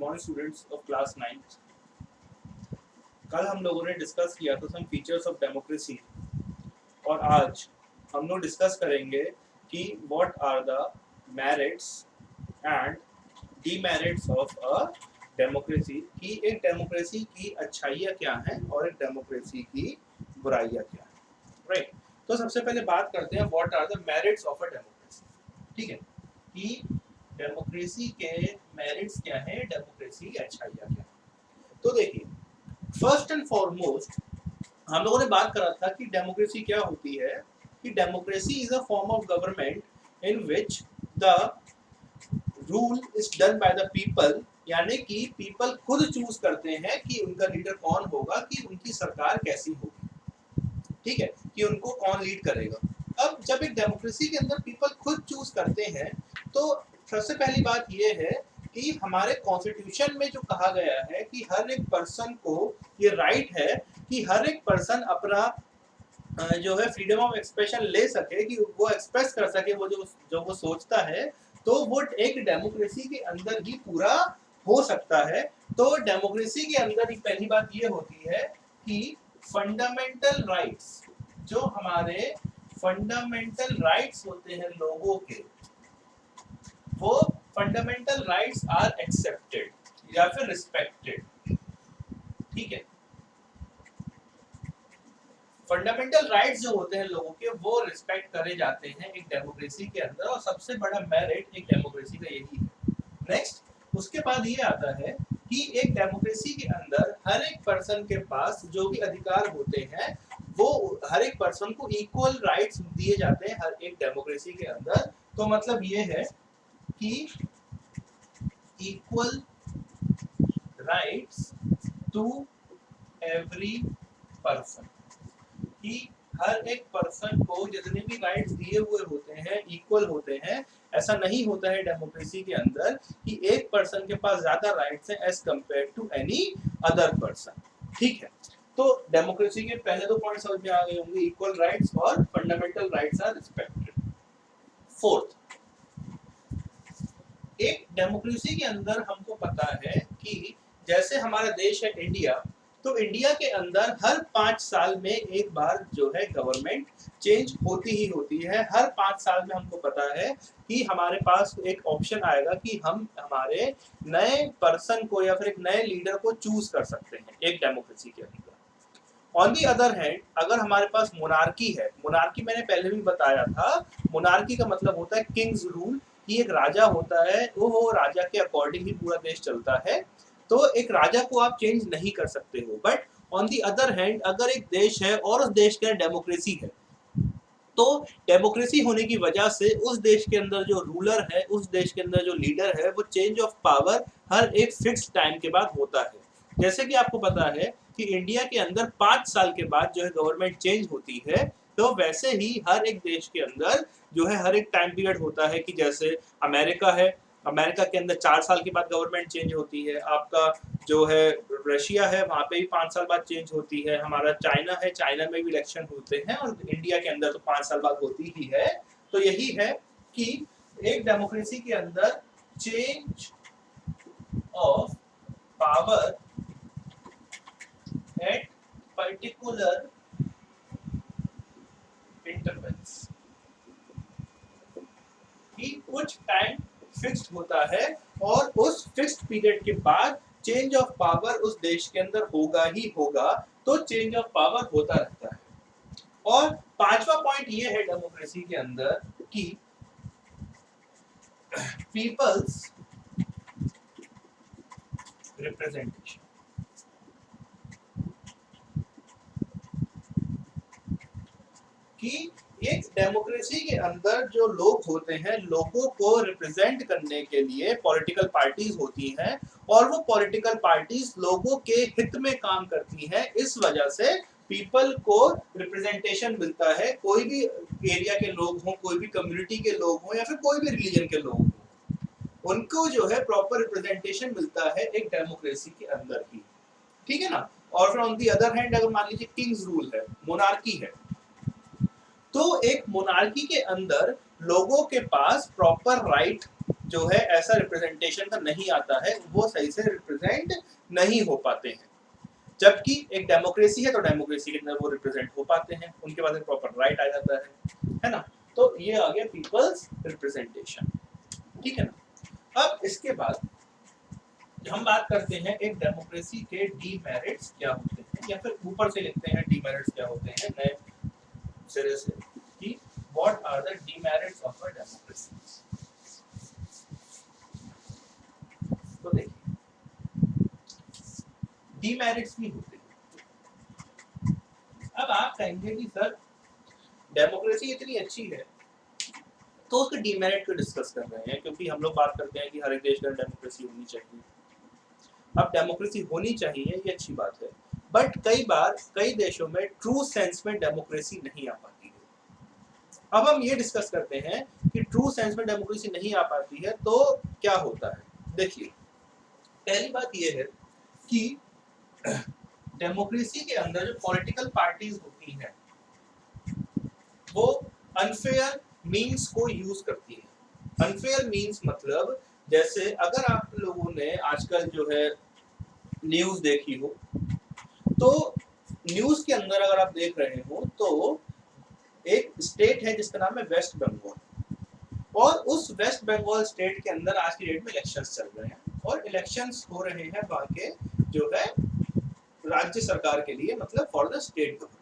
Morning students of class 9th। कल हम लोगों ने डिस्कस किया था सम फीचर्स ऑफ डेमोक्रेसी और आज हम लोग डिस्कस करेंगे कि what are the merits and demerits of a democracy, कि एक डेमोक्रेसी की अच्छाइयाँ क्या हैं और एक डेमोक्रेसी की बुराइयाँ क्या हैं, राइट। तो सबसे पहले बात करते हैं what are the merits of a democracy. ठीक है, कि डेमोक्रेसी के मेरिट्स क्या है, डेमोक्रेसी की अच्छाइयाँ क्या है। तो देखिए, फर्स्ट एंड फॉरमोस्ट हम लोगों ने बात करा था कि डेमोक्रेसी क्या होती है, कि democracy is a form of government in which the rule is done by the people, यानी कि पीपल खुद चूज करते हैं कि उनका लीडर कौन होगा, कि उनकी सरकार कैसी होगी, ठीक है, कि उनको कौन लीड करेगा। अब जब एक डेमोक्रेसी के अंदर पीपल खुद चूज करते हैं तो सबसे पहली बात यह है कि हमारे कॉन्स्टिट्यूशन में जो कहा गया है कि हर एक पर्सन को ये राइट है कि हर एक पर्सन अपना जो है फ्रीडम ऑफ एक्सप्रेशन ले सके, कि वो एक्सप्रेस कर सके वो जो वो सोचता है, तो वो एक डेमोक्रेसी के अंदर ही पूरा हो सकता है। तो डेमोक्रेसी के अंदर ही पहली बात ये होती है कि फंडामेंटल राइट्स, जो हमारे फंडामेंटल राइट्स होते हैं लोगों के, वो फंडामेंटल राइट्स आर एक्सेप्टेड या फिर रिस्पेक्टेड। ठीक है, फंडामेंटल राइट्स जो होते हैं लोगों के वो रिस्पेक्ट करे जाते हैं एक डेमोक्रेसी के अंदर, और सबसे बड़ा मेरिट एक डेमोक्रेसी का यही है। नेक्स्ट, उसके बाद ये आता है कि एक डेमोक्रेसी के अंदर हर एक पर्सन के पास जो भी अधिकार होते हैं वो हर एक पर्सन को इक्वल राइट्स दिए जाते हैं हर एक डेमोक्रेसी के अंदर। तो मतलब ये है कि equal rights to every person, कि हर एक पर्सन को जितने भी राइट्स दिए हुए होते हैं इक्वल होते हैं। ऐसा नहीं होता है डेमोक्रेसी के अंदर कि एक पर्सन के पास ज्यादा राइट्स हैं as compared to any other person. ठीक है, तो डेमोक्रेसी के पहले दो पॉइंट समझ में आ गए होंगे, इक्वल राइट्स और fundamental rights are respected. Fourth, एक डेमोक्रेसी के अंदर हमको पता है कि जैसे हमारा देश है इंडिया, तो इंडिया के अंदर हर 5 साल में एक बार जो है गवर्नमेंट चेंज होती ही होती है। हर 5 साल में हमको पता है कि हमारे पास एक ऑप्शन आएगा कि हम हमारे नए पर्सन को या फिर एक नए लीडर को चूज कर सकते हैं एक डेमोक्रेसी के अंदर। ऑन दी अदर हैंड, अगर हमारे पास मोनार्की है, मोनार्की मैंने पहले भी बताया था, मोनार्की का मतलब होता है किंग्स रूल, कि एक राजा होता है, वो राजा के अकॉर्डिंग ही पूरा देश चलता है। तो एक राजा को आप चेंज नहीं कर सकते हो। But on the other hand, अगर एक देश है और उस देश के अंदर डेमोक्रेसी है, तो डेमोक्रेसी होने की वजह से उस देश के अंदर जो रूलर है, उस देश के अंदर जो लीडर है, वो चेंज ऑफ पावर हर एक फिक्स टाइम के बाद होता है। जैसे कि आपको पता है कि इंडिया के अंदर 5 साल के बाद जो है गवर्नमेंट चेंज होती है, तो वैसे ही हर एक देश के अंदर जो है हर एक टाइम पीरियड होता है, कि जैसे अमेरिका है, अमेरिका के अंदर 4 साल के बाद गवर्नमेंट चेंज होती है। आपका जो है रशिया है, वहाँ पे भी 5 साल बाद चेंज होती है। हमारा चाइना है, चाइना में भी इलेक्शन होते हैं, और इंडिया के अंदर तो 5 साल बाद होती ही है। तो यही है कि एक डेमोक्रेसी के अंदर change of power at particular intervals, कि कुछ टाइम फिक्स्ड होता है और उस फिक्स्ड पीरियड के बाद चेंज ऑफ पावर उस देश के अंदर होगा ही होगा। तो चेंज ऑफ पावर होता रहता है। और पांचवा पॉइंट ये है डेमोक्रेसी के अंदर कि पीपल्स रिप्रेजेंटेशन, कि एक डेमोक्रेसी के अंदर जो लोग होते हैं, लोगों को रिप्रेजेंट करने के लिए पॉलिटिकल पार्टीज होती हैं, और वो पॉलिटिकल पार्टीज लोगों के हित में काम करती हैं। इस वजह से पीपल को रिप्रेजेंटेशन मिलता है। कोई भी एरिया के लोग हों, कोई भी कम्युनिटी के लोग हों, या फिर कोई भी रिलीजन के लोग हों, उनको जो है प्रॉपर रिप्रेजेंटेशन मिलता है एक डेमोक्रेसी के अंदर ही। ठीक है ना। और फिर ऑन दी अदर हैंड, अगर मान लीजिए किंग्स रूल है, मोनार्की है, तो एक मोनार्की के अंदर लोगों के पास प्रॉपर राइट जो है ऐसा रिप्रेजेंटेशन का नहीं आता है, वो सही से रिप्रेजेंट नहीं हो पाते हैं। जबकि एक डेमोक्रेसी है तो डेमोक्रेसी के अंदर वो रिप्रेजेंट हो पाते हैं, उनके पास एक प्रॉपर राइट आ जाता है ना। तो ये आ गया पीपल्स रिप्रेजेंटेशन, ठीक है ना। अब इसके बाद हम बात करते हैं एक डेमोक्रेसी के डीमेरिट्स क्या होते हैं, या फिर ऊपर से लिखते हैं डीमेरिट्स क्या होते हैं नए सिरे से कि what are the demerits of a democracy. तो देखिए डीमेरिट्स भी होते हैं। अब आप कहेंगे कि सर डेमोक्रेसी इतनी अच्छी है तो उसके डीमेरिट को डिस्कस कर रहे हैं, क्योंकि हम लोग बात करते हैं कि हर एक देश में डेमोक्रेसी होनी चाहिए। अब डेमोक्रेसी होनी चाहिए ये अच्छी बात है, बट कई बार कई देशों में ट्रू सेंस में डेमोक्रेसी नहीं आ पाती है। अब हम ये डिस्कस करते हैं कि ट्रू सेंस में डेमोक्रेसी नहीं आ पाती है तो क्या होता है। देखिए पहली बात ये है कि डेमोक्रेसी के अंदर जो पॉलिटिकल पार्टीज होती हैं वो अनफेयर मीन्स को यूज करती है। अनफेयर मीन्स मतलब जैसे अगर आप लोगों ने आजकल जो है न्यूज देखी हो तो न्यूज के अंदर अगर आप देख रहे हो तो एक स्टेट है जिसका नाम है वेस्ट बंगाल, और उस वेस्ट बंगाल स्टेट के अंदर आज की डेट में इलेक्शंस चल रहे हैं, और इलेक्शंस हो रहे हैं वहाँ के जो है राज्य सरकार के लिए, मतलब फॉर द स्टेट गवर्नमेंट।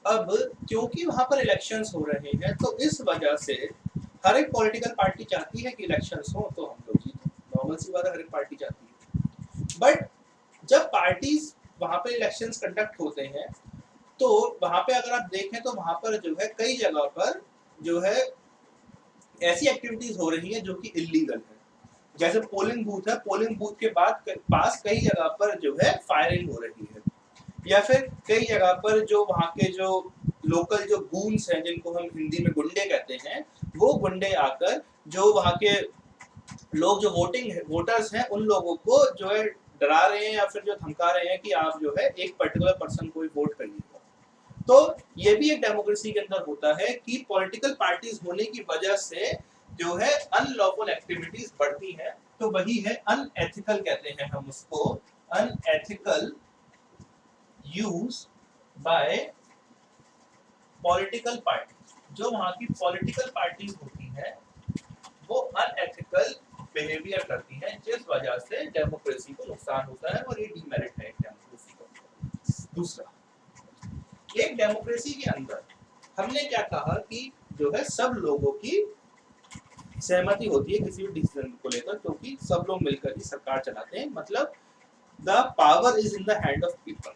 अब क्योंकि वहां पर इलेक्शंस हो रहे हैं तो इस वजह से हर एक पॉलिटिकल पार्टी चाहती है कि इलेक्शंस हो तो हम लोग जीतें, नॉर्मल सी बात है, हर एक पार्टी चाहती है। बट जब पार्टीज वहां पर इलेक्शंस कंडक्ट होते हैं तो वहां पे अगर आप देखें तो वहां पर जो है कई जगह पर जो है ऐसी एक्टिविटीज हो रही है जो कि इलीगल है। जैसे पोलिंग बूथ है, पोलिंग बूथ के बाद पास कई जगह पर जो है फायरिंग हो रही है, या फिर कई जगह पर जो वहाँ के जो लोकल जो गूंस हैं जिनको हम हिंदी में गुंडे कहते हैं, वो गुंडे आकर जो वहाँ के लोग जो वोटर्स हैं उन लोगों को जो है डरा रहे हैं या फिर जो धमका रहे हैं कि आप जो है एक पर्टिकुलर पर्सन को ही वोट करिएगा। तो ये भी एक डेमोक्रेसी के अंदर होता है कि पॉलिटिकल पार्टीज होने की वजह से जो है अनलॉफुल एक्टिविटीज बढ़ती हैं, तो वही है अनएथिकल कहते हैं हम उसको, unethical use by political party. जो वहां की पॉलिटिकल पार्टीज होती हैं वो अनएथिकल बिहेवियर करती हैं जिस वजह से डेमोक्रेसी को नुकसान होता है, और ये डीमेरिट है डेमोक्रेसी का। दूसरा, एक डेमोक्रेसी के अंदर हमने क्या कहा कि जो है सब लोगों की सहमति होती है किसी भी डिसीजन को लेकर, क्योंकि सब लोग मिलकर ही सरकार चलाते हैं, मतलब the power is in the hand of people.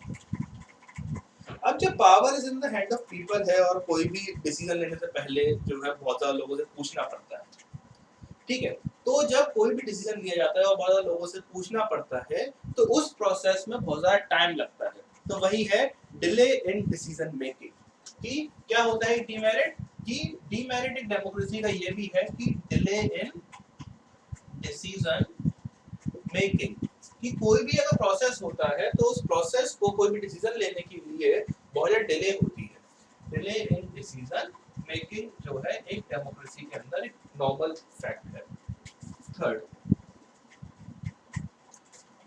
अब जब power is in the hand of people है और कोई भी डिसीजन लेने से पहले जो है बहुत ज्यादा लोगों से पूछना पड़ता है, ठीक है, तो जब कोई भी डिसीजन लिया जाता है और बहुत ज्यादा लोगों से पूछना पड़ता है तो उस प्रोसेस में बहुत ज्यादा टाइम लगता है, तो वही है डिले इन डिसीजन मेकिंग। कि क्या होता है डीमेरिट, कि डीमेरिट एक डेमोक्रेसी का ये भी है कि डिले इन डिसीजन मेकिंग, कि कोई भी अगर प्रोसेस होता है तो उस प्रोसेस को कोई भी डिसीजन लेने के लिए बहुत ज्यादा डिले होती है। डिले इन डिसीजन मेकिंग जो है एक डेमोक्रेसी के अंदर एक नॉर्मल फैक्ट है। थर्ड,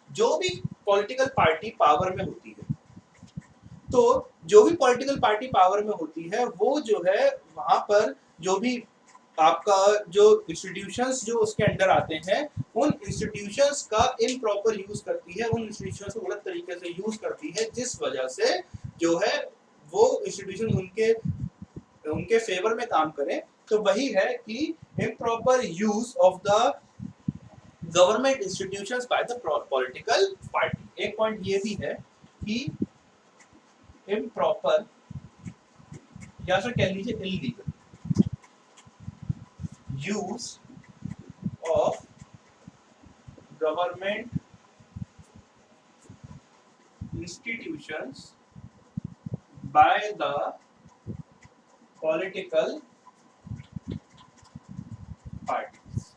जो भी पॉलिटिकल पार्टी पावर में होती है, तो जो भी पॉलिटिकल पार्टी पावर में होती है वो जो है वहां पर जो भी आपका जो इंस्टीट्यूशंस जो उसके अंडर आते हैं उन इंस्टीट्यूशंस का इम्प्रॉपर यूज करती है, उन इंस्टीट्यूशंस को गलत तरीके से यूज करती है, जिस वजह से जो है वो इंस्टीट्यूशन उनके फेवर में काम करें। तो वही है कि improper use of the government institutions by the political party. एक पॉइंट ये भी है कि इम्प्रॉपर या फिर कह लीजिए illegal use of government institutions by the political parties।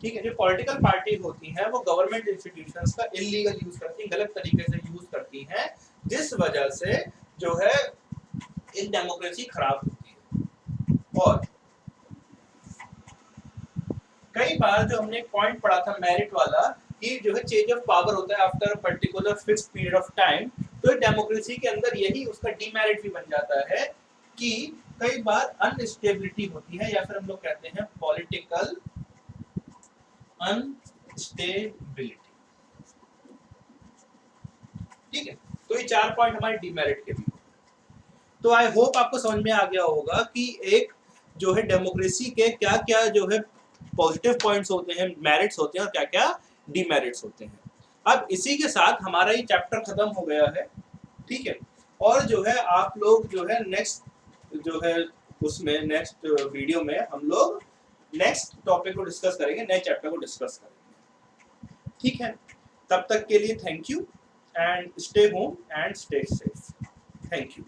ठीक है, जो पॉलिटिकल पार्टी होती हैं वो गवर्नमेंट इंस्टीट्यूशंस का इलीगल यूज करती हैं, गलत तरीके से यूज करती हैं, जिस वजह से जो है एक डेमोक्रेसी खराब होती है। और कई बार जो हमने पॉइंट पढ़ा था मेरिट वाला कि जो है चेंज ऑफ पावर होता है after particular fixed period of time, तो डेमोक्रेसी के अंदर यही उसका डीमेरिट भी बन जाता है कि कई बार अनस्टेबिलिटी होती है, या फिर हम लोग कहते हैं पॉलिटिकल अनस्टेबिलिटी। ठीक है, तो ये 4 पॉइंट हमारे डीमेरिट के भी। तो आई होप आपको समझ में आ गया होगा कि एक जो है डेमोक्रेसी के क्या क्या जो है पॉजिटिव पॉइंट्स होते हैं, मेरिट्स होते हैं, और क्या क्या डीमेरिट्स होते हैं। अब इसी के साथ हमारा ये चैप्टर खत्म हो गया है। ठीक है, और जो है आप लोग जो है नेक्स्ट जो है उसमें नेक्स्ट वीडियो में हम लोग नेक्स्ट टॉपिक को डिस्कस करेंगे, नए चैप्टर को डिस्कस करेंगे। ठीक है, तब तक के लिए thank you and stay home and stay safe. Thank you.